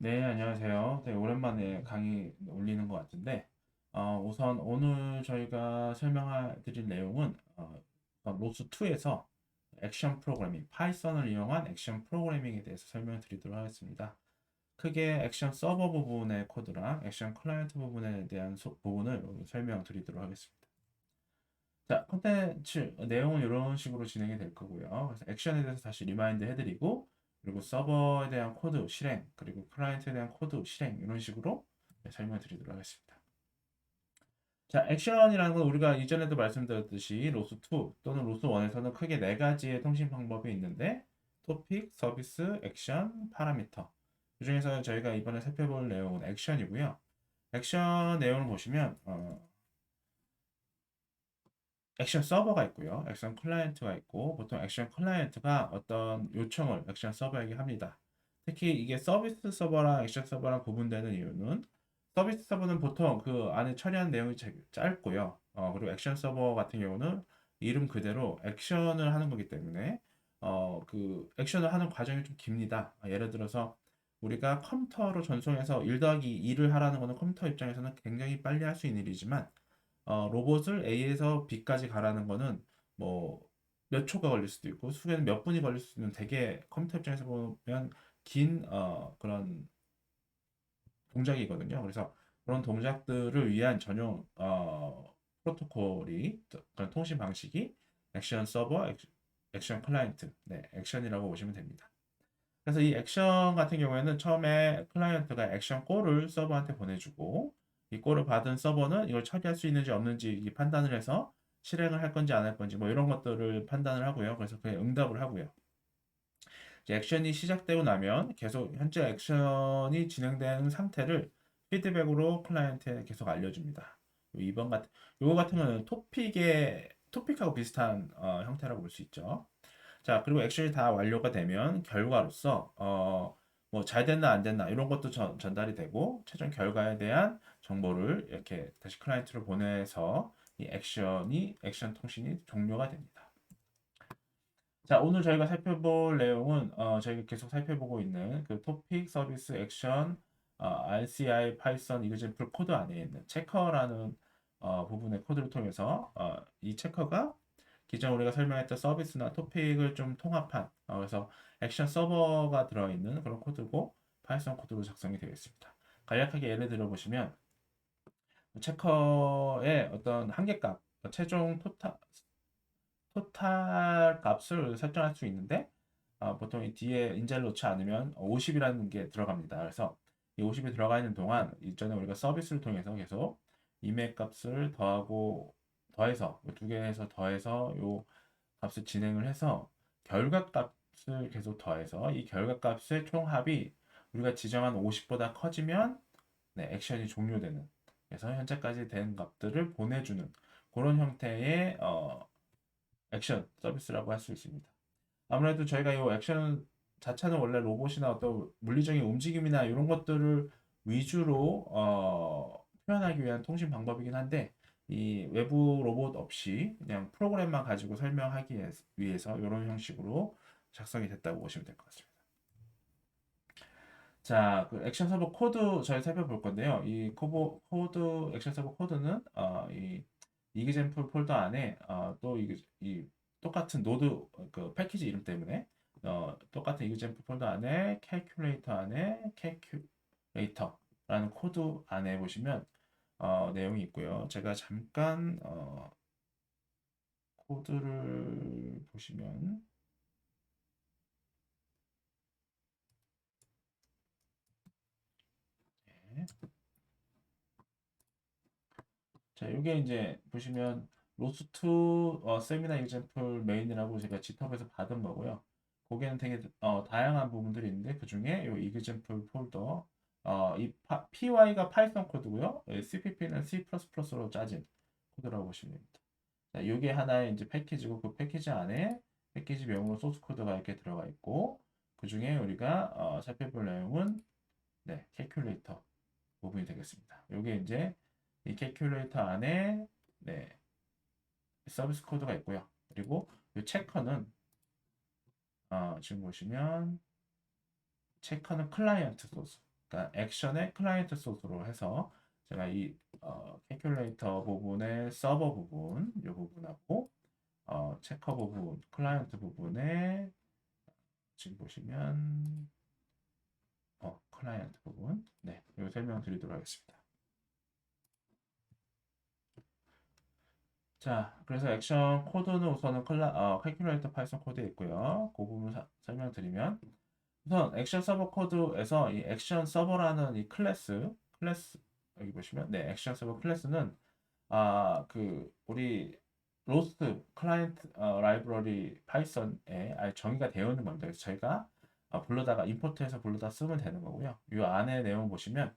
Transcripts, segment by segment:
네, 안녕하세요. 되게 오랜만에 강의 올리는 것 같은데, 우선 오늘 저희가 설명해 드릴 내용은 로스2에서 액션 프로그래밍, 파이썬을 이용한 액션 프로그래밍에 대해서 설명을 드리도록 하겠습니다. 크게 액션 서버 부분의 코드랑 액션 클라이언트 부분에 대한 부분을 오늘 설명드리도록 하겠습니다. 자, 콘텐츠 내용은 이런 식으로 진행이 될 거고요. 그래서 액션에 대해서 다시 리마인드 해드리고, 그리고 서버에 대한 코드 실행, 그리고 클라이언트에 대한 코드 실행 이런 식으로 설명을 드리도록 하겠습니다. 자, 액션이라는 건 우리가 이전에도 말씀드렸듯이 로스2 또는 로스1에서는 크게 네 가지의 통신 방법이 있는데 토픽, 서비스, 액션, 파라미터. 그중에서 저희가 이번에 살펴볼 내용은 액션이고요. 액션 내용을 보시면 액션 서버가 있고요. 액션 클라이언트가 있고 보통 액션 클라이언트가 어떤 요청을 액션 서버에게 합니다. 특히 이게 서비스 서버랑 액션 서버랑 구분되는 이유는 서비스 서버는 보통 그 안에 처리하는 내용이 짧고요. 그리고 액션 서버 같은 경우는 이름 그대로 액션을 하는 거기 때문에 그 액션을 하는 과정이 좀 깁니다. 예를 들어서 우리가 컴퓨터로 전송해서 1 더하기 2를 하라는 거는 컴퓨터 입장에서는 굉장히 빨리 할 수 있는 일이지만 로봇을 A에서 B까지 가라는 거는 뭐 몇 초가 걸릴 수도 있고 수개는 몇 분이 걸릴 수도 있는 되게 컴퓨터 입장에서 보면 긴 그런 동작이거든요. 그래서 그런 동작들을 위한 전용 프로토콜이 그런 통신 방식이 액션 서버, 액션 클라이언트, 네, 액션이라고 보시면 됩니다. 그래서 이 액션 같은 경우에는 처음에 클라이언트가 액션 콜을 서버한테 보내주고 이 콜을 받은 서버는 이걸 처리할 수 있는지 없는지 판단을 해서 실행을 할 건지 안 할 건지 뭐 이런 것들을 판단을 하고요. 그래서 그에 응답을 하고요. 이제 액션이 시작되고 나면 계속 현재 액션이 진행되는 상태를 피드백으로 클라이언트에 계속 알려줍니다. 이번 같은 요거 같은 경우는 토픽하고 비슷한 형태라고 볼 수 있죠. 자, 그리고 액션이 다 완료가 되면 결과로서 뭐 잘 됐나 안 됐나 이런 것도 전달이 되고 최종 결과에 대한 정보를 이렇게 다시 클라이언트로 보내서 이 액션 통신이 종료가 됩니다. 자, 오늘 저희가 살펴볼 내용은 저희가 계속 살펴보고 있는 그 토픽 서비스 액션 RCI 파이썬 이그젠플 코드 안에 있는 체커라는 부분의 코드를 통해서 이 체커가 기존 우리가 설명했던 서비스나 토픽을 좀 통합한 그래서 액션 서버가 들어있는 그런 코드고 파이썬 코드로 작성이 되어 있습니다. 간략하게 예를 들어 보시면 체커의 어떤 한계값, 최종 토탈 값을 설정할 수 있는데 보통 이 뒤에 인자를 놓지 않으면 50이라는 게 들어갑니다. 그래서 이 50이 들어가 있는 동안 이전에 우리가 서비스를 통해서 계속 이메일 값을 더하고 더해서 두 개에서 더해서 요 값을 진행을 해서 결과값을 계속 더해서 이 결과값의 총합이 우리가 지정한 50보다 커지면 네, 액션이 종료되는 그래서 현재까지 된 값들을 보내주는 그런 형태의 액션 서비스라고 할 수 있습니다. 아무래도 저희가 이 액션 자체는 원래 로봇이나 어떤 물리적인 움직임이나 이런 것들을 위주로 표현하기 위한 통신 방법이긴 한데 이 외부 로봇 없이 그냥 프로그램만 가지고 설명하기 위해서 이런 형식으로 작성이 됐다고 보시면 될 것 같습니다. 자, 그 액션 서버 코드 저희 살펴볼 건데요. 이 코드 액션 서버 코드는 이 이그젠플 폴더 안에 이 똑같은 노드 그 패키지 이름 때문에 똑같은 이그젠플 폴더 안에 캘큘레이터 안에 캘큘레이터라는 코드 안에 보시면 내용이 있고요. 제가 잠깐 코드를 보시면 네. 자, 이게 이제 보시면 로스2 세미나 example 메인이라고 제가 GitHub에서 받은 거고요. 거기에는 되게 다양한 부분들이 있는데 그 중에 이 example 폴더 py가 파이썬 코드고요. cpp는 C++로 짜진 코드라고 보시면 됩니다. 자, 이게 하나의 이제 패키지고 그 패키지 안에 패키지명으로 소스 코드가 이렇게 들어가 있고 그 중에 우리가 살펴볼 내용은 네, 캘큘레이터 부분이 되겠습니다. 이게 이제 이 캘큘레이터 안에 네, 서비스 코드가 있고요. 그리고 이 체커는 지금 보시면 체커는 클라이언트 소스. 그러니까 액션의 클라이언트 소스로 해서 제가 이 캘큘레이터 부분의 서버 부분, 이 부분하고 체커 부분, 클라이언트 부분에 지금 보시면 클라이언트 부분, 네, 이거 설명드리도록 하겠습니다. 자, 그래서 액션 코드는 우선은 캘큘레이터 파이썬 코드에 있고요. 그 부분 설명드리면 우선 액션 서버 코드에서 이 액션 서버라는 이 클래스 여기 보시면 네, 액션 서버 클래스는 우리 로스트 클라이언트 라이브러리 파이썬에 아예 정의가 되어 있는 겁니다. 그래서 저희가 불러다가 임포트해서 불러다 쓰면 되는 거고요. 이 안에 내용 보시면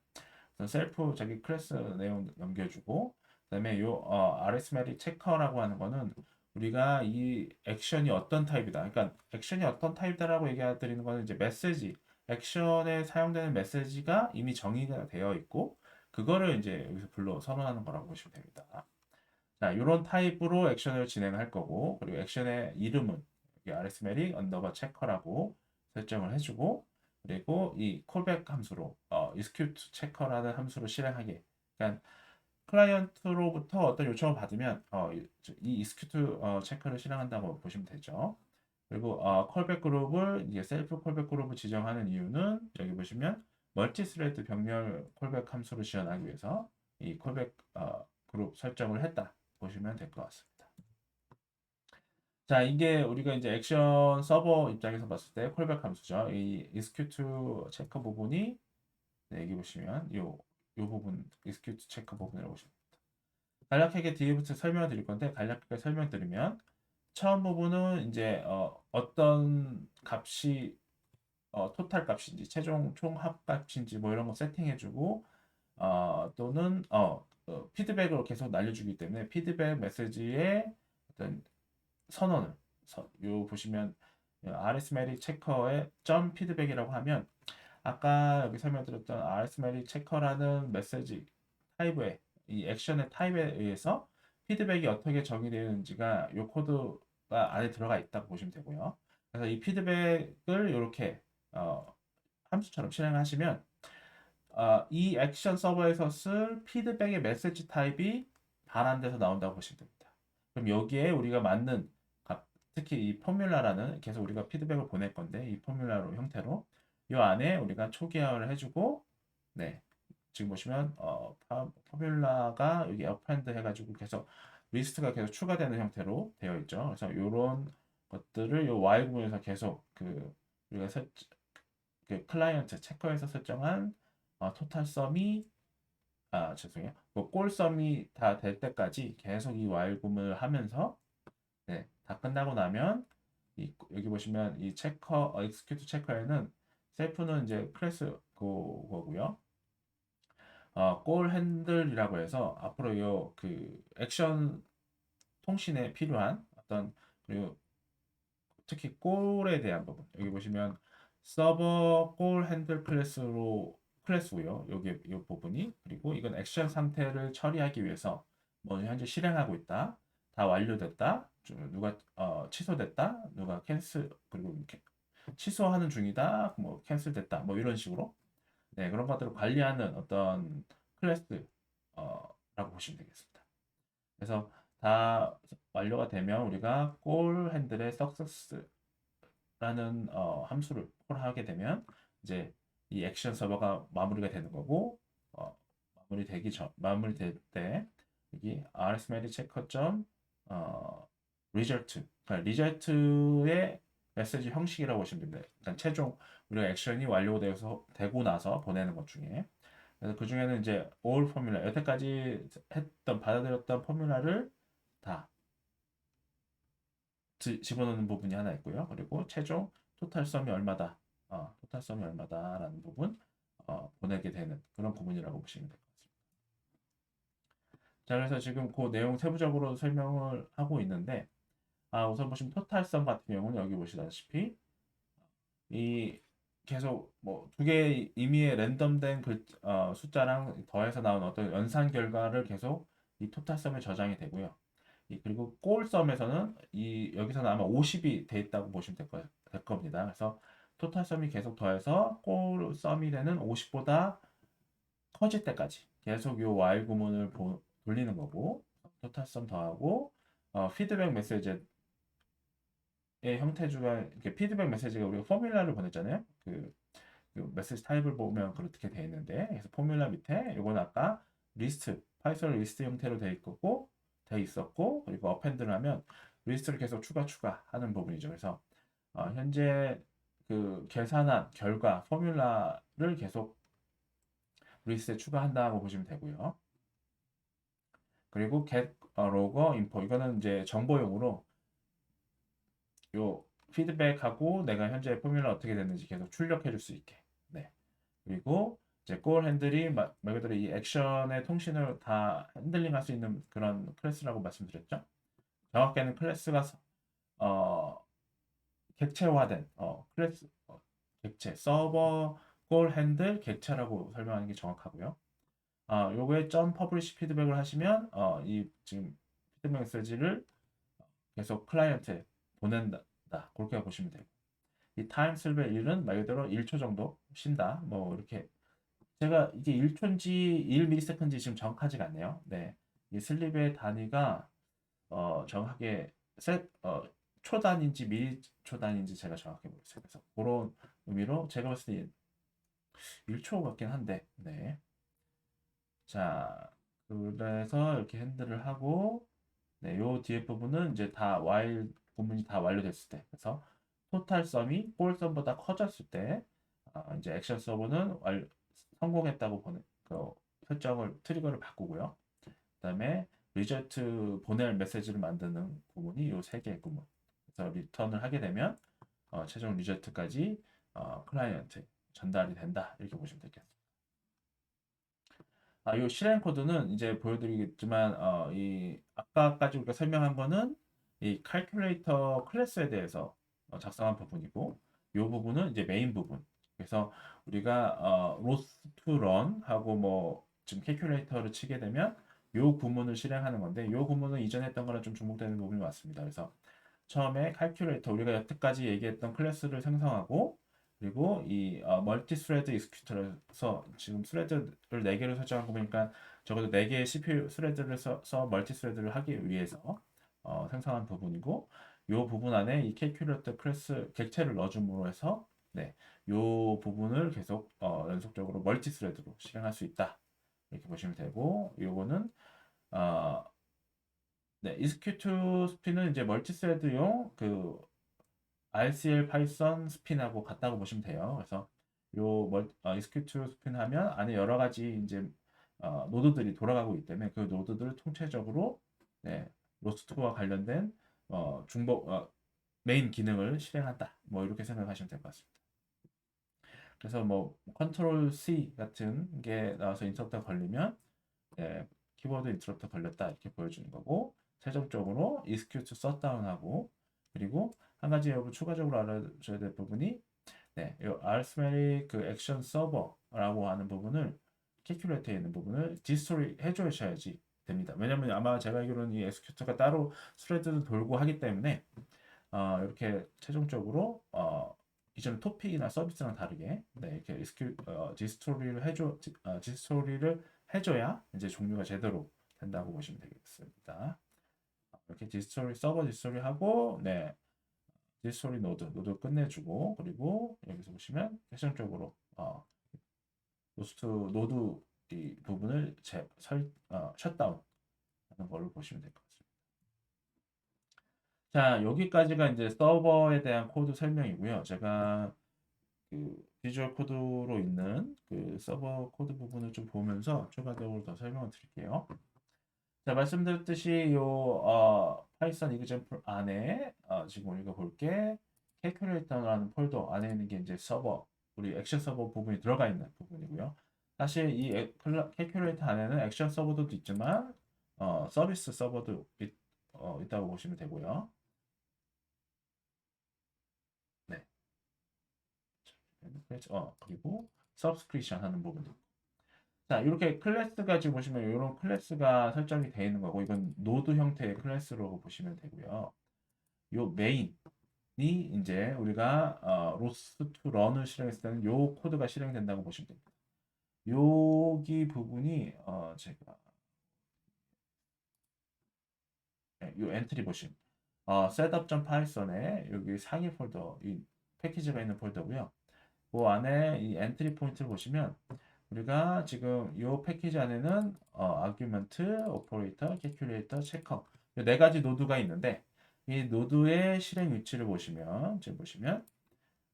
우선 셀프 자기 클래스 내용 넘겨주고 그다음에 요 아리스메틱 체커라고 하는 거는 우리가 이 액션이 어떤 타입이다. 그러니까 액션이 어떤 타입이다라고 얘기해 드리는 거는 이제 메시지, 액션에 사용되는 메시지가 이미 정의가 되어 있고 그거를 이제 여기서 불러 선언하는 거라고 보시면 됩니다. 자, 이런 타입으로 액션을 진행할 거고 그리고 액션의 이름은 여기 아리스메틱 언더바 체커라고 설정을 해주고 그리고 이 콜백 함수로 execute 체커라는 함수로 실행하게 그러니까 클라이언트로부터 어떤 요청을 받으면 이 execute 체크를 실행한다고 보시면 되죠. 그리고 콜백 그룹을 이제 셀프 콜백 그룹을 지정하는 이유는 여기 보시면 멀티 스레드 병렬 콜백 함수를 지원하기 위해서 이 콜백 그룹 설정을 했다 보시면 될 것 같습니다. 자, 이게 우리가 이제 액션 서버 입장에서 봤을 때 콜백 함수죠. 이 execute 체크 부분이 네, 여기 보시면 요 부분 execute 체크 부분이라고 보시면 간략하게 뒤에부터 설명을 드릴 건데 간략하게 설명드리면 처음 부분은 이제 어떤 값이 토탈 값인지 최종 총합 값인지 뭐 이런 거 세팅해주고 또는 피드백으로 계속 날려주기 때문에 피드백 메시지의 어떤 선언을 요 보시면 아리스메틱 체커의 점 피드백이라고 하면 아까 여기 설명드렸던 아리스메틱 체커라는 메시지 타입의 이 액션의 타입에 의해서 피드백이 어떻게 정의되는지가 이 코드가 안에 들어가 있다고 보시면 되고요. 그래서 이 피드백을 이렇게 함수처럼 실행하시면 이 액션 서버에서 쓸 피드백의 메시지 타입이 반환돼서 나온다고 보시면 됩니다. 그럼 여기에 우리가 맞는 특히 이 포뮬라라는 계속 우리가 피드백을 보낼 건데 이 포뮬라로 형태로 이 안에 우리가 초기화를 해주고 네 지금 보시면 포뮬라가 여기 append 해가지고 계속 리스트가 계속 추가되는 형태로 되어 있죠. 그래서 이런 것들을 이 while 부분에서 계속 우리가 그 클라이언트 체커에서 설정한 토탈 썸이 죄송해요. 골 썸이 다 될 때까지 계속 이 while 구문을 하면서 네, 다 끝나고 나면 여기 보시면 이 체커 execute 체커에는 셀프는 이제 클래스 거고요. 골 핸들이라고 해서 앞으로 그 액션 통신에 필요한 어떤 그리고 특히 골에 대한 부분 여기 보시면 서버 골 핸들 클래스고요. 여기 이 부분이 그리고 이건 액션 상태를 처리하기 위해서 뭐 현재 실행하고 있다. 다 완료됐다. 누가 취소됐다. 누가 캔슬 그리고 취소하는 중이다. 뭐 캔슬됐다. 뭐 이런 식으로 네, 그런 것들을 관리하는 어떤 클래스 라고 보시면 되겠습니다. 그래서 다 완료가 되면 우리가 골 핸들의 success라는 함수를 콜하게 되면 이제 이 액션 서버가 마무리가 되는 거고 마무리될 때 여기 arithmetic checker result 그러니까 result의 메시지 형식이라고 보시면 됩니다. 일단 최종 우리가 액션이 되고 나서 보내는 것 중에 그래서 그 중에는 이제 all 포뮬라 여태까지 받아들였던 포뮬라를 다 집어넣는 부분이 하나 있고요. 그리고 최종 토탈 썸이 얼마다, 토탈 썸이 얼마다라는 부분 보내게 되는 그런 부분이라고 보시면 될 것 같습니다. 자, 그래서 지금 그 내용 세부적으로 설명을 하고 있는데, 우선 보시면 토탈 썸 같은 경우는 여기 보시다시피 이 계속 뭐 두 개의 임의의 랜덤된 숫자랑 더해서 나온 어떤 연산 결과를 계속 이 토탈 썸에 저장이 되고요. 그리고 골 썸에서는 여기서는 아마 50이 돼 있다고 보시면 될 겁니다. 그래서 토탈 썸이 계속 더해서 꼴 썸이 되는 50보다 커질 때까지 계속 요 while 구문을 돌리는 거고, 토탈 썸 더하고 피드백 메시지의 형태주가 이렇게 피드백 메시지가 우리가 포뮬라를 보냈잖아요. 그 메시지 타입을 보면 그렇게 돼 있는데, 그래서 포뮬라 밑에 요건 아까 리스트 파이썬 리스트 형태로 돼 있었고, 그리고 어펜드를 하면 리스트를 계속 추가하는 부분이죠. 그래서 현재 그 계산한 결과 포뮬라를 계속 리스트에 추가한다고 보시면 되고요. 그리고 get logger info, 이거는 이제 정보용으로 요 피드백하고 내가 현재 포뮬라 어떻게 됐는지 계속 출력해 줄 수 있게. 네. 그리고 이제 core 핸들이 말 그대로 이 액션의 통신을 다 핸들링 할 수 있는 그런 클래스라고 말씀드렸죠. 정확히는 클래스가 어, 객체화된 클래스 객체 서버 core 핸들 객체라고 설명하는 게 정확하고요. 요거에 점 퍼블리시 피드백을 하시면 이 지금 피드백 메시지를 계속 클라이언트에 보낸다. 그렇게 보시면 되고, 이 타임 슬립의 1은 말 그대로 1초 정도 쉰다. 뭐 이렇게 제가 이게 1초인지 1ms인지 지금 정확하지가 않네요. 네. 이 슬립의 단위가 정확하게 초 단위인지 밀초 단위인지 제가 정확히 모르겠어요. 그래서 그런 의미로 제가 봤을 때 1초 같긴 한데, 네. 자, 그래서 이렇게 핸들을 하고, 네, 요 뒤에 부분은 이제 다 while 부분이 다 완료됐을 때, 그래서 토탈 썸이 골 썸보다 커졌을 때, 이제 액션 서버는 성공했다고 보는 그 설정을 트리거를 바꾸고요. 그다음에 리저트 보낼 메시지를 만드는 부분이 요 세 개의 부분. 그래서 리턴을 하게 되면 최종 리저트까지 클라이언트 전달이 된다, 이렇게 보시면 되겠습니다. 이 실행 코드는 이제 보여드리겠지만, 이 아까까지 우리가 설명한 거는 이 칼큘레이터 클래스에 대해서 작성한 부분이고, 이 부분은 이제 메인 부분. 그래서 우리가 로스 투 런 하고 뭐 지금 calculator를 치게 되면 이 구문을 실행하는 건데, 이 구문은 이전에 했던 거랑 좀 중복되는 부분이 많습니다. 그래서 처음에 calculator, 우리가 여태까지 얘기했던 클래스를 생성하고, 그리고 이 멀티 스레드 익스큐터에서 지금 스레드를 4개를 설정한 거 보니까 적어도 4개의 CPU 스레드를 써서 멀티 스레드를 하기 위해서 생성한 부분이고, 이 부분 안에 이 calculator 클래스 객체를 넣어줌으로 해서, 네, 이 부분을 계속 연속적으로 멀티 스레드로 실행할 수 있다, 이렇게 보시면 되고, 요거는 어, 네, execute 스핀은 이제 멀티 스레드용 그 RCL 파이썬 스핀하고 같다고 보시면 돼요. 그래서 요 execute 스핀 하면 안에 여러 가지 이제 노드들이 돌아가고 있기 때문에 그 노드들을 통째적으로, 네, 로스트와 관련된 중복 메인 기능을 실행한다. 뭐 이렇게 생각하시면 될 것 같습니다. 그래서 뭐 컨트롤 C 같은 게 나와서 인터럽트가 걸리면, 네, 키보드 인터럽트 걸렸다, 이렇게 보여주는 거고, 최종적으로 execute 셧다운하고, 그리고 한 가지 여러분 추가적으로 알아줘야 될 부분이, 네, 이 arithmetic 그 액션 서버라고 하는 부분을 calculate에 있는 부분을 디스토리 해주셔야지 됩니다. 왜냐면 아마 제가 알기로는 이 execute가 따로 스레드도 돌고 하기 때문에 이렇게 최종적으로 이전 토픽이나 서비스랑 다르게, 네, 이렇게 디스토리를 해줘야 이제 종류가 제대로 된다고 보시면 되겠습니다. 이렇게 서버 디스토리 하고, 네, 디스토리 노드 끝내주고, 그리고 여기서 보시면 최종적으로 로스트 노드 이 부분을 셧다운 하는 걸로 보시면 될 것 같습니다. 자, 여기까지가 이제 서버에 대한 코드 설명이고요. 제가 그 비주얼 코드로 있는 그 서버 코드 부분을 좀 보면서 추가적으로 더 설명을 드릴게요. 자, 말씀드렸듯이 요 파이썬 이그젬플 안에 지금 우리가 볼 게 calculator라는 폴더 안에 있는 게 이제 서버, 우리 액션 서버 부분이 들어가 있는 부분이고요. 사실 이 calculator 안에는 액션 서버도 있지만 서비스 서버도 있다고 보시면 되고요. 네. 그리고 subscription 하는 부분도. 자, 이렇게 클래스가 지금 보시면 이런 클래스가 설정이 되어 있는 거고, 이건 노드 형태의 클래스로 보시면 되고요. 요 메인, 이제 우리가 로스 투 런을 실행했을 때는 요 코드가 실행된다고 보시면 됩니다. 여기 부분이 제가 요 엔트리 보시면 setup.python에 여기 상위 폴더 이 패키지가 있는 폴더고요. 그 안에 이 엔트리 포인트를 보시면 우리가 지금 이 패키지 안에는 아규먼트, 오퍼레이터, 캐큘레이터, 체커 이 네 가지 노드가 있는데 이 노드의 실행 위치를 보시면 지금 보시면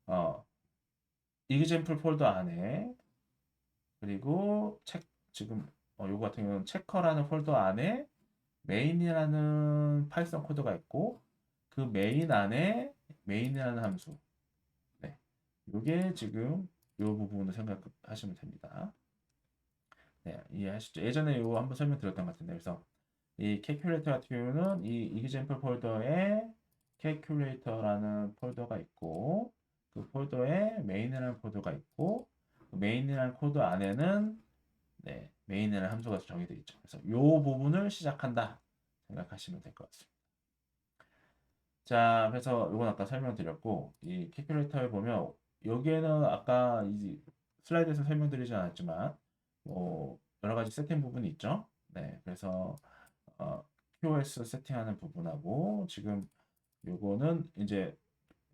어, example 폴더 안에 그리고 지금 요거 같은 경우는 체커라는 폴더 안에 메인이라는 파이썬 코드가 있고 그 메인 안에 메인이라는 함수 네. 요게 지금 요 부분을 생각하시면 됩니다. 네, 이해하시죠? 예전에 이거 한번 설명드렸던 것 같은데 그래서 이 calculator 같은 경우는 이 example 폴더에 calculator라는 폴더가 있고 그 폴더에 main이라는 폴더가 있고 그 main이라는 코드 안에는 네, main이라는 함수가 정의되어 있죠. 그래서 이 부분을 시작한다 생각하시면 될 것 같습니다. 자, 그래서 이건 아까 설명드렸고 이 calculator에 보면 여기에는 아까 이 슬라이드에서 설명드리지 않았지만 여러 가지 세팅 부분이 있죠. 네, 그래서 QoS 세팅하는 부분하고 지금 요거는 이제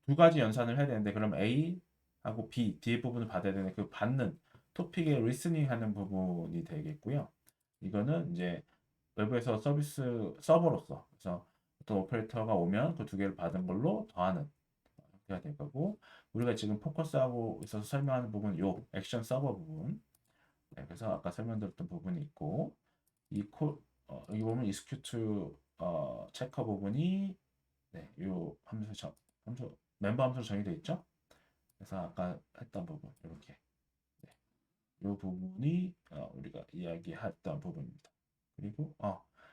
두 가지 연산을 해야 되는데 그럼 A 하고 B 뒤에 부분을 받아야 되는 그 받는 토픽의 리스닝 하는 부분이 되겠고요. 이거는 이제 외부에서 서비스 서버로서 그래서 어떤 오퍼레이터가 오면 그 두 개를 받은 걸로 더하는 형태가 될 거고 우리가 지금 포커스하고 있어서 설명하는 부분은 요 액션 서버 부분 네, 그래서 아까 설명드렸던 부분이 있고 여기 보면 execute 체커 부분이 네, 요 함수 멤버 함수로 정의되어 있죠. 그래서 아까 했던 부분 이렇게 네, 요 부분이 우리가 이야기했던 부분입니다. 그리고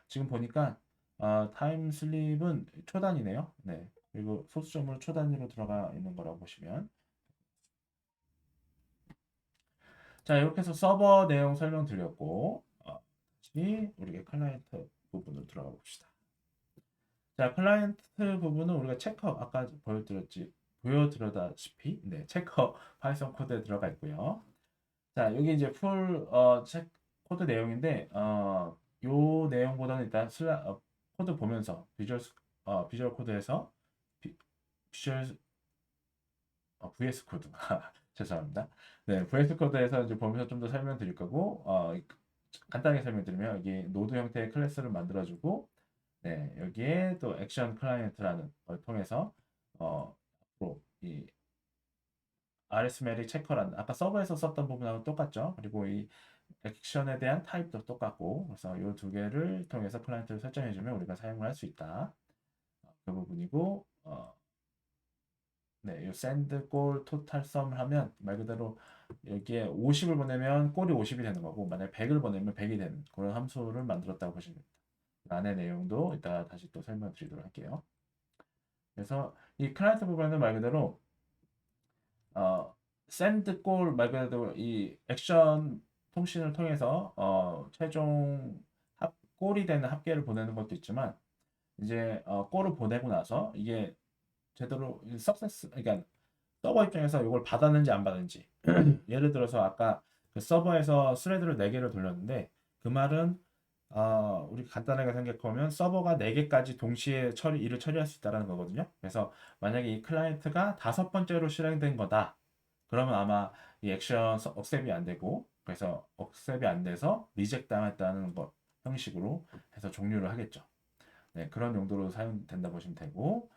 지금 보니까 타임 슬립은 초단위네요. 네. 그리고 소수점으로 초단위로 들어가 있는 거라고 보시면 자 이렇게 해서 서버 내용 설명드렸고 다시 우리가 클라이언트 부분으로 들어가 봅시다. 자, 클라이언트 부분은 우리가 체커 아까 보여드렸다시피 네, 체커 파이썬 코드에 들어가 있고요. 자, 여기 이제 풀 코드 내용인데 요 내용보다는 일단 코드 보면서 비주얼 코드에서 비주얼 VS 코드 죄송합니다. 네, VS 코드에서 이제 보면서 좀 더 설명드릴 거고 간단하게 설명드리면 여기 노드 형태의 클래스를 만들어주고 네, 여기에 또 액션 클라이언트라는 걸 통해서 앞으로 이 arithmetic checker라는 아까 서버에서 썼던 부분하고 똑같죠. 그리고 이 액션에 대한 타입도 똑같고 그래서 이 두 개를 통해서 클라이언트를 설정해주면 우리가 사용을 할 수 있다. 그 부분이고 네, 이 send 골 토탈 썸을 하면 말 그대로 여기에 50을 보내면 꼴이 50이 되는 거고 만약에 100을 보내면 100이 되는 그런 함수를 만들었다고 보시면 됩니다. 그 안의 내용도 이따 다시 또 설명드리도록 할게요. 그래서 이 클라이언트 부분은 말 그대로 send 골 말 그대로 이 액션 통신을 통해서 최종 골이 되는 합계를 보내는 것도 있지만 이제 골을 보내고 나서 이게 제대로 석세스 그러니까 서버 입장에서 이걸 받았는지 안 받았는지 예를 들어서 아까 그 서버에서 스레드를 4개를 돌렸는데 그 말은 우리 간단하게 생각하면 서버가 4개까지 동시에 일을 처리할 수 있다는 거거든요. 그래서 만약에 이 클라이언트가 5번째로 실행된 거다. 그러면 아마 이 액션 억셉이 안 되고 그래서 억셉이 안 돼서 리젝 당했다는 것 형식으로 해서 종료를 하겠죠. 네, 그런 용도로 사용된다 보시면 되고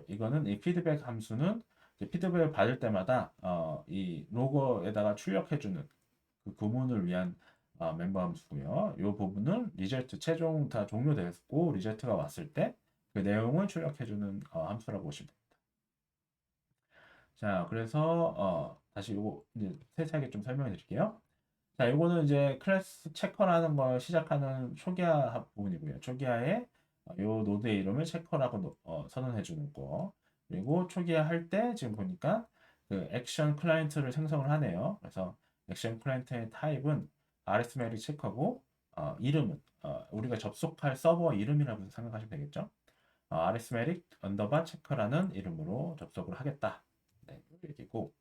이거는 이 피드백 함수는 피드백을 받을 때마다 이 로거에다가 출력해주는 그 구문을 위한 멤버 함수고요. 이 부분은 리젝트 최종 다 종료됐고 리젝트가 왔을 때 그 내용을 출력해주는 함수라고 보시면 됩니다. 자, 그래서 다시 요거 이제 세세하게 좀 설명해 드릴게요. 자, 요거는 이제 클래스 체커라는 걸 시작하는 초기화 부분이고요. 초기화에 요 노드의 이름을 체커라고 선언해 주는 거. 그리고 초기화 할 때 지금 보니까 그 액션 클라이언트를 생성을 하네요. 그래서 액션 클라이언트의 타입은 arithmetic 체커고 이름은 우리가 접속할 서버 이름이라고 생각하시면 되겠죠. arithmetic underbar check라는 이름으로 접속을 하겠다. 네, 이 얘기고.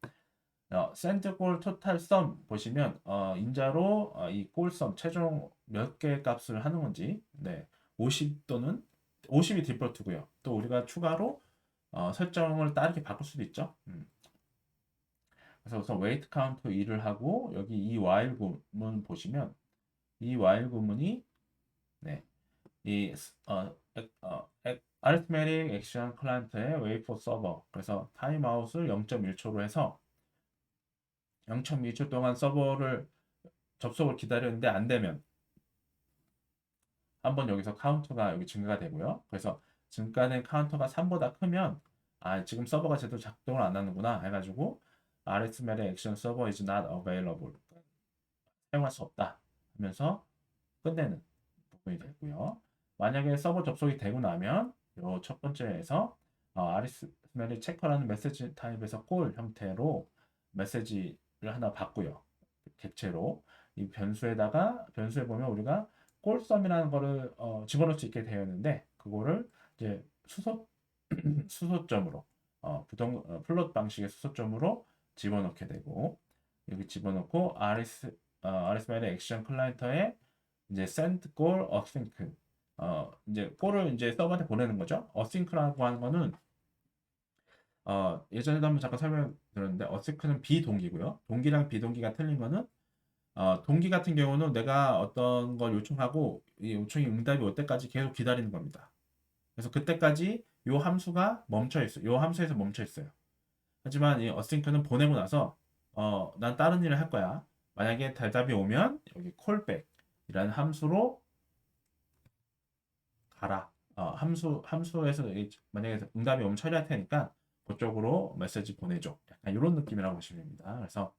send 골 total sum 보시면 인자로 이 골 sum 최종 몇 개의 값을 하는 건지, 네, 50 또는 50이 디폴트고요. 또 우리가 추가로 설정을 다르게 바꿀 수도 있죠. 그래서 우선 wait count 2를 하고 여기 이 while 구문 보시면 이 while 구문이, 네, 이 arithmetic action client의 wait for server, 그래서 타임아웃을 0.1초로 해서 0.1초 동안 서버를 접속을 기다렸는데 안 되면 한번 여기서 카운터가 여기 증가가 되고요. 그래서 증가된 카운터가 3보다 크면 지금 서버가 제대로 작동을 안 하는구나 해가지고 arithmetic action server is not available, 사용할 수 없다 하면서 끝내는 부분이 되고요. 만약에 서버 접속이 되고 나면 요 첫 번째에서 arithmetic checker라는 메시지 타입에서 꼴 형태로 메시지를 하나 받고요. 객체로 이 변수에 보면 우리가 꼴썸이라는 거를 집어넣을 수 있게 되어 있는데, 그거를 이제 수소점으로 플롯 방식의 수소점으로 집어넣게 되고, 여기 집어넣고 arithmetic action 클라이언트에 이제 send call async, 이제 꼴을 이제 서버한테 보내는 거죠. async라고 하는 거는 예전에도 한번 잠깐 설명드렸는데, async는 비동기고요. 동기랑 비동기가 틀린 거는 동기 같은 경우는 내가 어떤 걸 요청하고 이 요청이 응답이 올 때까지 계속 기다리는 겁니다. 그래서 그때까지 요 함수가 멈춰 있어요. 요 함수에서 멈춰 있어요. 하지만 이 어싱크는 보내고 나서 난 다른 일을 할 거야. 만약에 대답이 오면 여기 callback이라는 함수로 가라. 함수에서 만약에 응답이 오면 처리할 테니까 그쪽으로 메시지 보내줘. 약간 이런 느낌이라고 보시면 됩니다. 그래서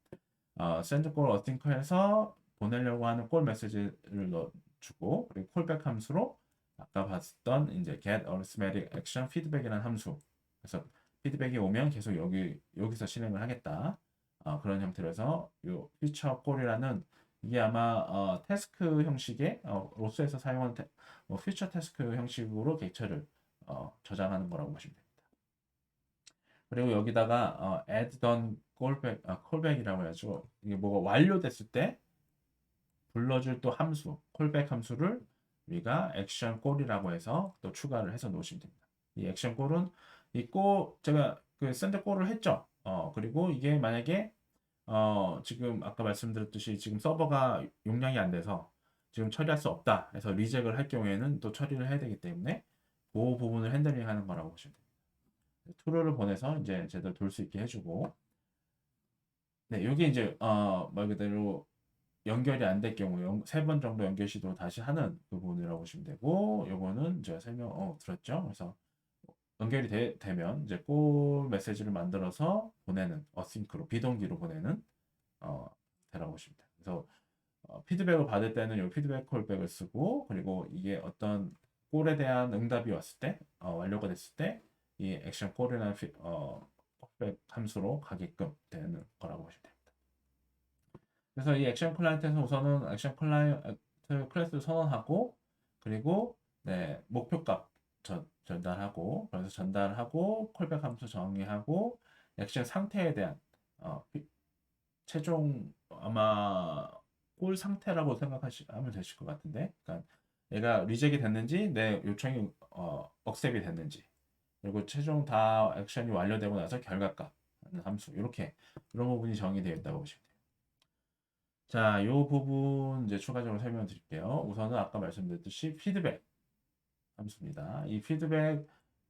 send call async에서 보내려고 하는 콜 메시지를 넣어주고, 그리고 callback 함수로 아까 봤던 이제 get arithmetic action feedback이라는 함수. 그래서 피드백이 오면 계속 여기서 실행을 하겠다. 그런 형태로 해서 요 feature call이라는, 이게 아마 태스크 형식의 로스에서 사용하는 feature 태스크 형식으로 객체를 저장하는 거라고 보시면 됩니다. 그리고 여기다가 add done callback이라고 해가지고 이게 뭐가 완료됐을 때 불러줄 또 함수, callback 함수를 우리가 action call이라고 해서 또 추가를 해서 놓으시면 됩니다. 이 action call은 제가 그 send call을 했죠. 그리고 이게 만약에 지금 아까 말씀드렸듯이 지금 서버가 용량이 안 돼서 지금 처리할 수 없다 해서 리젝을 할 경우에는 또 처리를 해야 되기 때문에 그 부분을 핸들링 하는 거라고 보시면 됩니다. 트루를 보내서 이제 제대로 돌 수 있게 해주고, 네, 여기 이제 말 그대로 연결이 안 될 경우 3번 정도 연결 시도 다시 하는 부분이라고 보시면 되고, 요거는 제가 설명 드렸죠. 그래서 연결이 되면 이제 꼴 메시지를 만들어서 보내는 어싱크로 비동기로 보내는 되라고 보시면 돼요. 그래서 피드백을 받을 때는 요 피드백 콜백을 쓰고, 그리고 이게 어떤 꼴에 대한 응답이 왔을 때 완료가 됐을 때 이 액션 콜이나 콜백 함수로 가게끔 되는 거라고 보시면 됩니다. 그래서 이 액션 클라이언트에서 우선은 액션 클라이언트 클래스를 선언하고, 그리고 네, 목표값 전달하고, 그래서 전달하고 콜백 함수 정의하고 액션 상태에 대한 최종 아마 꼴 상태라고 생각하시면 되실 것 같은데, 그러니까 얘가 리젝이 됐는지 내 요청이 억셉이 됐는지, 그리고 최종 다 액션이 완료되고 나서 결과값 하는 함수, 이렇게 이런 부분이 정의되어 있다고 보시면 돼요. 자, 이 부분 이제 추가적으로 설명드릴게요. 우선은 아까 말씀드렸듯이 피드백 함수입니다. 이 피드백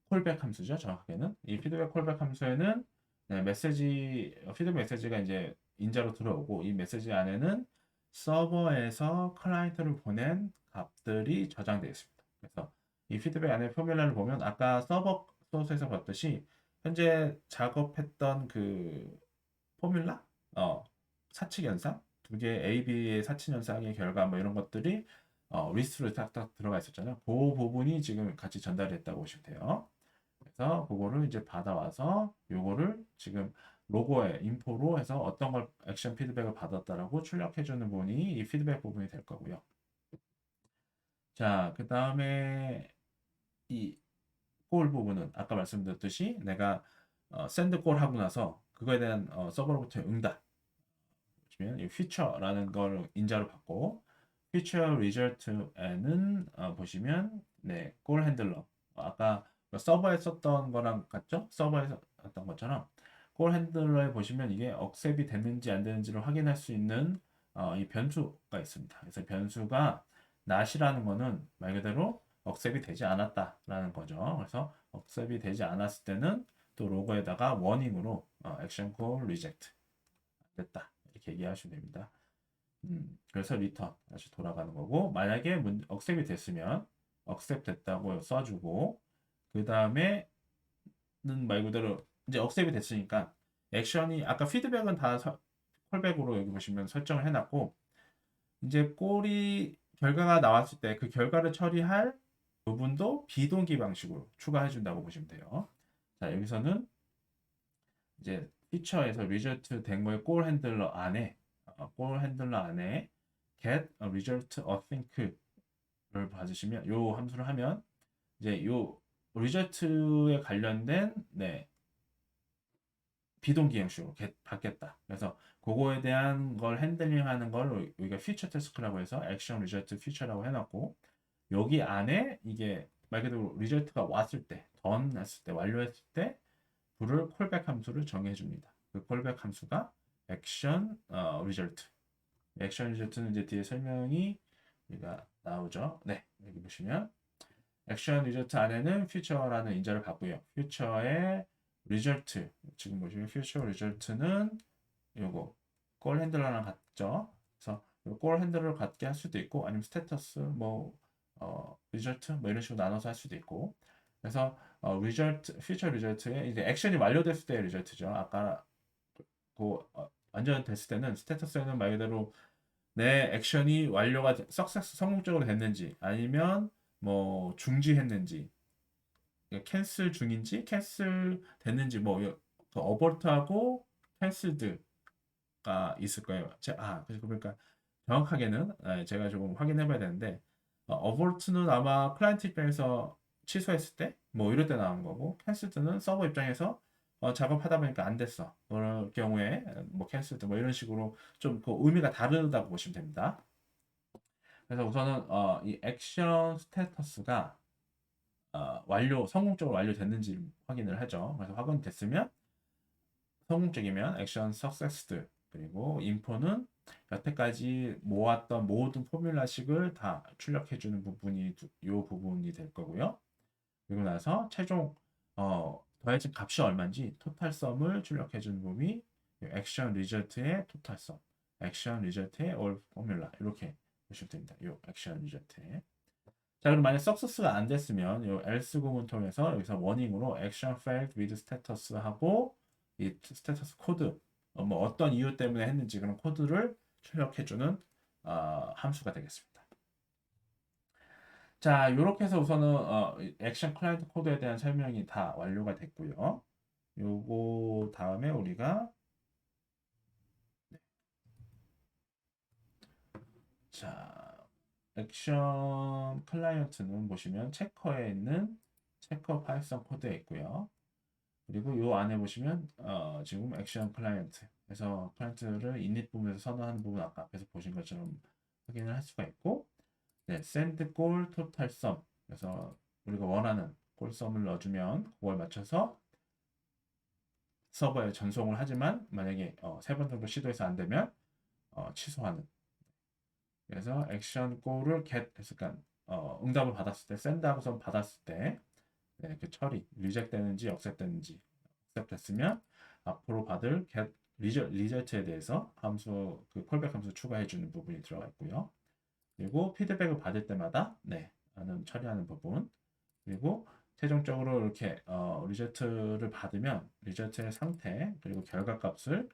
콜백 함수죠. 정확하게는 이 피드백 콜백 함수에는 네, 피드백 메시지가 이제 인자로 들어오고, 이 메시지 안에는 서버에서 클라이언트를 보낸 값들이 저장되어 있습니다. 그래서 이 피드백 안에 포뮬러를 보면 아까 서버 소스에서 봤듯이 현재 작업했던 그 포뮬라, 사칙 연산, 두 개 A, B의 사칙 연산의 결과 뭐 이런 것들이 리스트로 딱딱 들어가 있었잖아요. 그 부분이 지금 같이 전달했다고 보시면 돼요. 그래서 그거를 이제 받아와서 요거를 지금 로고에 인포로 해서 어떤 걸 액션 피드백을 받았다라고 출력해 주는 부분이 이 피드백 부분이 될 거고요. 자, 그 다음에 이 골 부분은 아까 말씀드렸듯이 내가 send 골 하고 나서 그거에 대한 서버로부터 응답 보시면 이 feature라는 걸 인자로 받고 feature result에는 보시면 네, 골 핸들러 아까 서버에 썼던 거랑 같죠? 서버에서 했던 것처럼 골 핸들러에 보시면 이게 억셉이 됐는지 안 되는지를 확인할 수 있는 이 변수가 있습니다. 그래서 변수가 not이라는 거는 말 그대로 억셉이 되지 않았다라는 거죠. 그래서 억셉이 되지 않았을 때는 또 로그에다가 워닝으로 액션 콜 리젝트 됐다 이렇게 얘기하시면 됩니다. 그래서 리턴 다시 돌아가는 거고 만약에 억셉이 됐으면 억셉 됐다고 써주고 그 다음에는 말 그대로 이제 억셉이 됐으니까 액션이 아까 피드백은 다 콜백으로 여기 보시면 설정을 해놨고 이제 골이 결과가 나왔을 때 그 결과를 처리할 부분도 비동기 방식으로 추가해 준다고 보시면 돼요. 자 여기서는 이제 피처에서 리저트 된 거에 골 핸들러 안에 get a result async를 받으시면 요 함수를 하면 이제 요 리저트에 관련된 비동기 형식으로 받겠다. 그래서 그거에 대한 걸 핸들링하는 걸 우리가 피처 태스크라고 해서 액션 리저트 피처라고 해놨고 여기 안에 이게 말 그대로 리저트가 왔을 때, 던 했을 때, 완료했을 때 불을 콜백 함수를 정해 줍니다. 그 콜백 함수가 액션 리저트. 액션 리저트는 이제 뒤에 설명이 우리가 나오죠. 네, 여기 보시면 액션 리저트 안에는 퓨처라는 인자를 받고요. 퓨처의 리저트 지금 보시면 퓨처 리저트는 요거 골 핸들러랑 같죠. 그래서 골 핸들러를 갖게 할 수도 있고 아니면 스테터스 뭐 리저트 뭐 이런 식으로 나눠서 할 수도 있고 그래서 리저트 퓨처 리저트에 이제 액션이 완료됐을 때의 리저트죠. 아까 그 완전 됐을 때는 스테터스에는 말 그대로 내 액션이 완료가 석세스 성공적으로 됐는지 아니면 뭐 중지했는지 캔슬 중인지 캔슬 됐는지 뭐 어버트하고 캔슬드가 있을 거예요. 그래서 그러니까 정확하게는 제가 조금 확인해 봐야 되는데 어버트는 아마 클라이언트 입장에서 취소했을 때 뭐 이럴 때 나온 거고 캔슬드는 서버 입장에서 작업하다 보니까 안 됐어. 그럴 경우에 뭐 캔슬드 뭐 이런 식으로 좀 그 의미가 다르다고 보시면 됩니다. 그래서 우선은 이 액션 스테터스가 성공적으로 완료됐는지 확인을 하죠. 그래서 확인됐으면 성공적이면 액션 석세스드 그리고 인포는 여태까지 모았던 모든 포뮬라식을 다 출력해주는 부분이 이 부분이 될 거고요. 그리고 나서 최종 더해진 값이 얼마인지 토탈섬을 출력해주는 부분이 액션 리저트의 토탈섬, 액션 리저트의 올 포뮬라 이렇게 보시면 됩니다. 이 액션 리저트에 자 그럼 만약 석세스가 안 됐으면 이 else 구문 통해서 여기서 워닝으로 action failed with status 하고 이 스테터스 코드 뭐 어떤 이유 때문에 했는지 그런 코드를 출력해주는 함수가 되겠습니다. 자 이렇게 해서 우선은 액션 클라이언트 코드에 대한 설명이 다 완료가 됐고요. 요거 다음에 우리가 자 액션 클라이언트는 보시면 체커에 있는 체커 파이썬 코드에 있고요. 그리고 요 안에 보시면 지금 액션 클라이언트 그래서 클라이언트를 init 부분에서 선언하는 부분 아까 앞에서 보신 것처럼 확인을 할 수가 있고 네, send 골 토탈 썸 그래서 우리가 원하는 골 썸을 넣어주면 그걸 맞춰서 서버에 전송을 하지만 만약에 3번 정도 시도해서 안 되면 취소하는 그래서 액션 골을 get 했으니까 응답을 받았을 때 send 하고서 받았을 때 네, 그 처리 리젝 되는지 억셉 되는지 억셉 됐으면 앞으로 받을 get 리저트에 대해서 함수 그 콜백 함수 추가해 주는 부분이 들어가 있고요. 그리고 피드백을 받을 때마다 하는 처리하는 부분 그리고 최종적으로 이렇게 리저트를 받으면 리저트의 상태 그리고 결과값을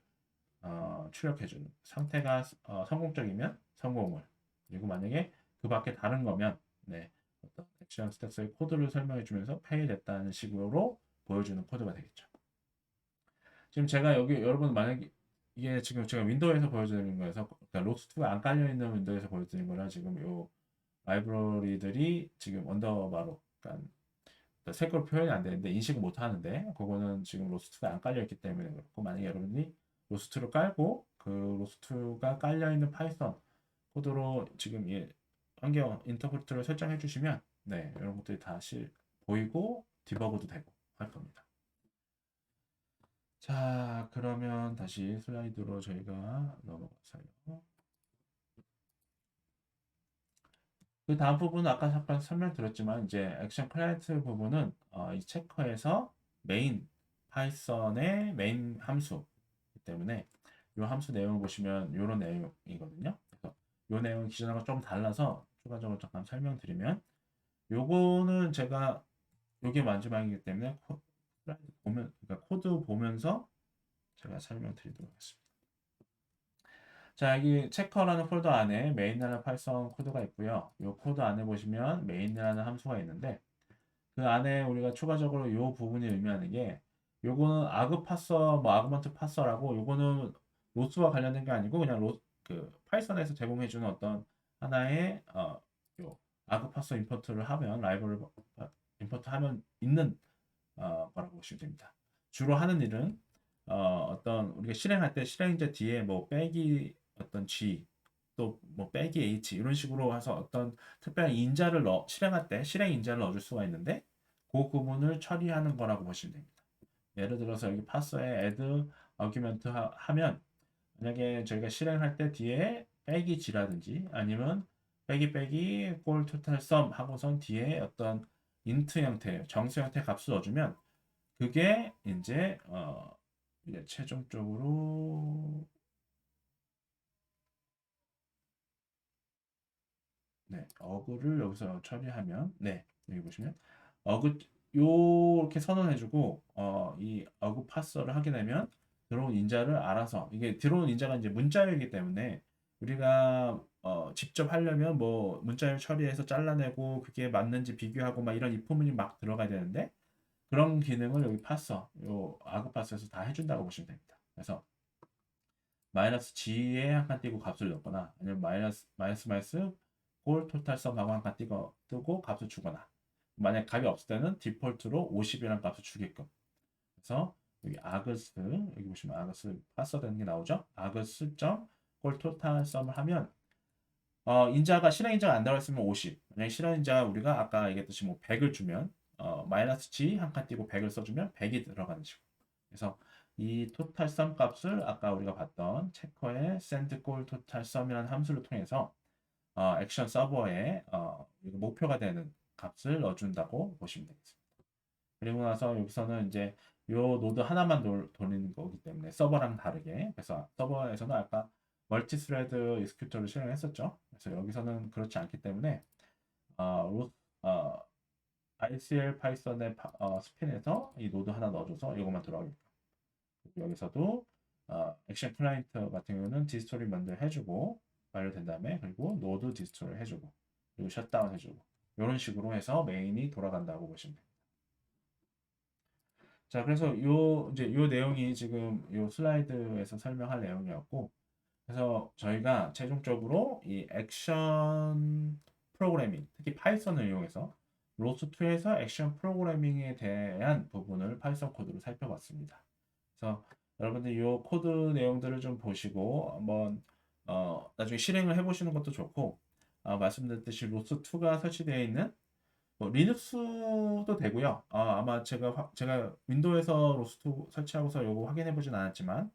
출력해주는 상태가 성공적이면 성공을 그리고 만약에 그 밖에 다른 거면 어떤 액션 스택스의 코드를 설명해 주면서 페일됐다는 식으로 보여주는 코드가 되겠죠. 지금 제가 여기 여러분 만약에 이게 지금 제가 윈도우에서 보여드리는 거여서 그러니까 록스2가 안 깔려 있는 윈도우에서 보여드리는 거라 지금 요 라이브러리들이 지금 언더바로 그러니까 색으로 표현이 안 되는데 인식을 못 하는데 그거는 지금 로스트가 안 깔려 있기 때문에 그렇고 만약에 여러분이 로스트를 깔고 그 로스트가 깔려 있는 파이썬 코드로 지금 이 환경 인터프리터를 설정해 주시면 네, 이런 것들이 다시 보이고 디버그도 되고 할 겁니다. 자, 그러면 다시 슬라이드로 저희가 넘어가서요. 그 다음 부분은 아까 잠깐 설명드렸지만 이제 액션 클라이언트 부분은 이 체커에서 메인 파이썬의 메인 함수이기 때문에 이 함수 내용을 보시면 이런 내용이거든요. 그래서 이 내용은 기존하고 좀 달라서 추가적으로 잠깐 설명드리면 요거는 제가 요게 마지막이기 때문에 슬라이드 보면 그러니까 코드 보면서 제가 설명드리도록 하겠습니다. 자, 여기 체커라는 폴더 안에 메인이라는 파이썬 코드가 있고요. 이 코드 안에 보시면 메인이라는 함수가 있는데 그 안에 우리가 추가적으로 이 부분이 의미하는 게 요거는 아그 파서, 뭐 아그먼트 파서라고 요거는 로스와 관련된 게 아니고 그냥 그 파이썬에서 제공해주는 어떤 하나의 요 아그 파서 임포트를 하면 라이브러리 임포트 하면 있는 거라고 보시면 됩니다. 주로 하는 일은 어떤 우리가 실행할 때 실행자 뒤에 뭐 빼기 어떤 G 또 뭐 빼기 H 이런 식으로 해서 어떤 특별한 인자를 실행할 때 실행 인자를 넣어줄 수가 있는데 그 부분을 처리하는 거라고 보시면 됩니다. 예를 들어서 여기 파서에 add 아규먼트 하면 만약에 저희가 실행할 때 뒤에 빼기 G라든지 아니면 빼기 골 토탈 썸 하고선 뒤에 어떤 인트 형태, 정수 형태 값을 넣어주면 그게 이제 최종적으로 네, 어그를 여기서 처리하면 네, 여기 보시면 어그 요렇게 선언해주고 이 어그 파서를 하게 되면 들어온 인자를 알아서 이게 들어온 인자가 이제 문자열이기 때문에 우리가 직접 하려면 뭐 문자열 처리해서 잘라내고 그게 맞는지 비교하고 막 이런 if문이 막 들어가야 되는데 그런 기능을 여기 파서 요 아그 파서에서 다 해준다고 보시면 됩니다. 그래서 마이너스 g에 한 칸 띄고 값을 넣거나 아니면 마이너스 골 토탈 썸하고 한 칸 뜨고 값을 주거나 만약 값이 없을 때는 디폴트로 50이라는 값을 주게끔 그래서 여기 아그스 여기 보시면 아그스 파서 되는 게 나오죠. 아그스 점골 토탈 썸을 하면 인자가 실행 인자가 안 들어있으면 50 만약 실행 인자가 우리가 아까 얘기했듯이 뭐 100을 주면 마이너스 g 한 칸 띄고 100을 써주면 100이 들어가는 식으로 그래서 이 토탈 썸 값을 아까 우리가 봤던 체커의 send 골 토탈 썸이라는 함수를 통해서 액션 서버에 목표가 되는 값을 넣어준다고 보시면 되겠습니다. 그리고 나서 여기서는 이제 요 노드 하나만 돌리는 거기 때문에 서버랑 다르게 그래서 서버에서는 아까 멀티 스레드 익스큐터를 실행했었죠. 그래서 여기서는 그렇지 않기 때문에 ICL 파이썬의 스핀에서 이 노드 하나 넣어줘서 이것만 들어가게끔 여기서도 액션 클라이언트 같은 경우는 디스토리 먼저 해주고 완료된 다음에 그리고 노드 디스토리 해주고 그리고 셧다운 해주고 이런 식으로 해서 메인이 돌아간다고 보시면 됩니다. 자, 그래서 요 내용이 지금 요 슬라이드에서 설명할 내용이었고 그래서 저희가 최종적으로 이 액션 프로그래밍, 특히 파이썬을 이용해서 로스2에서 액션 프로그래밍에 대한 부분을 파이썬 코드로 살펴봤습니다. 그래서 여러분들 이 코드 내용들을 좀 보시고 한번 나중에 실행을 해보시는 것도 좋고 말씀드렸듯이 로스2가 설치되어 있는 뭐 리눅스도 되고요. 아마 제가 윈도우에서 로스2 설치하고서 요거 확인해 보진 않았지만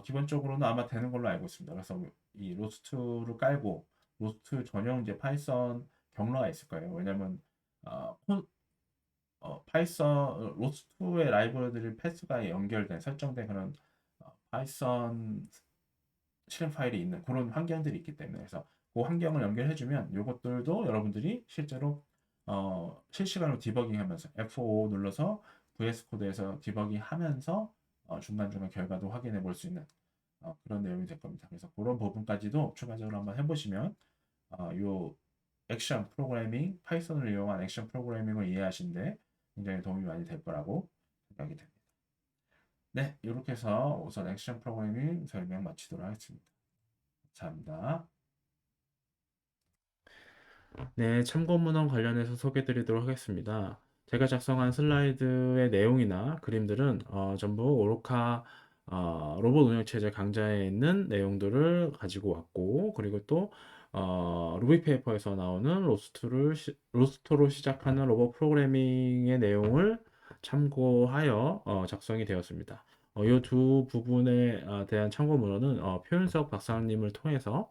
기본적으로는 아마 되는 걸로 알고 있습니다. 그래서 이 로스트를 깔고 로스트 전용 이제 파이썬 경로가 있을 거예요. 왜냐면 어, 파이썬 로스트의 라이브러리들 패스가 연결된 설정된 그런 파이썬 실행 파일이 있는 그런 환경들이 있기 때문에 그래서 그 환경을 연결해주면 이것들도 여러분들이 실제로 실시간으로 디버깅하면서 F5 눌러서 VS 코드에서 디버깅하면서 중간중간 결과도 확인해 볼 수 있는 그런 내용이 될 겁니다. 그래서 그런 부분까지도 추가적으로 한번 해보시면 요 액션 프로그래밍, 파이썬을 이용한 액션 프로그래밍을 이해하시는데 굉장히 도움이 많이 될 거라고 생각이 됩니다. 네, 이렇게 해서 우선 액션 프로그래밍 설명 마치도록 하겠습니다. 감사합니다. 네, 참고 문헌 관련해서 소개해 드리도록 하겠습니다. 제가 작성한 슬라이드의 내용이나 그림들은 전부 오로카 로봇 운영체제 강좌에 있는 내용들을 가지고 왔고, 그리고 또 루비 페이퍼에서 나오는 로스트로 시작하는 로봇 프로그래밍의 내용을 참고하여 작성이 되었습니다. 이 두 부분에 대한 참고문헌은 표윤석 박사님을 통해서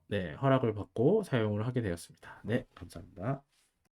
네, 허락을 받고 사용을 하게 되었습니다. 네, 감사합니다.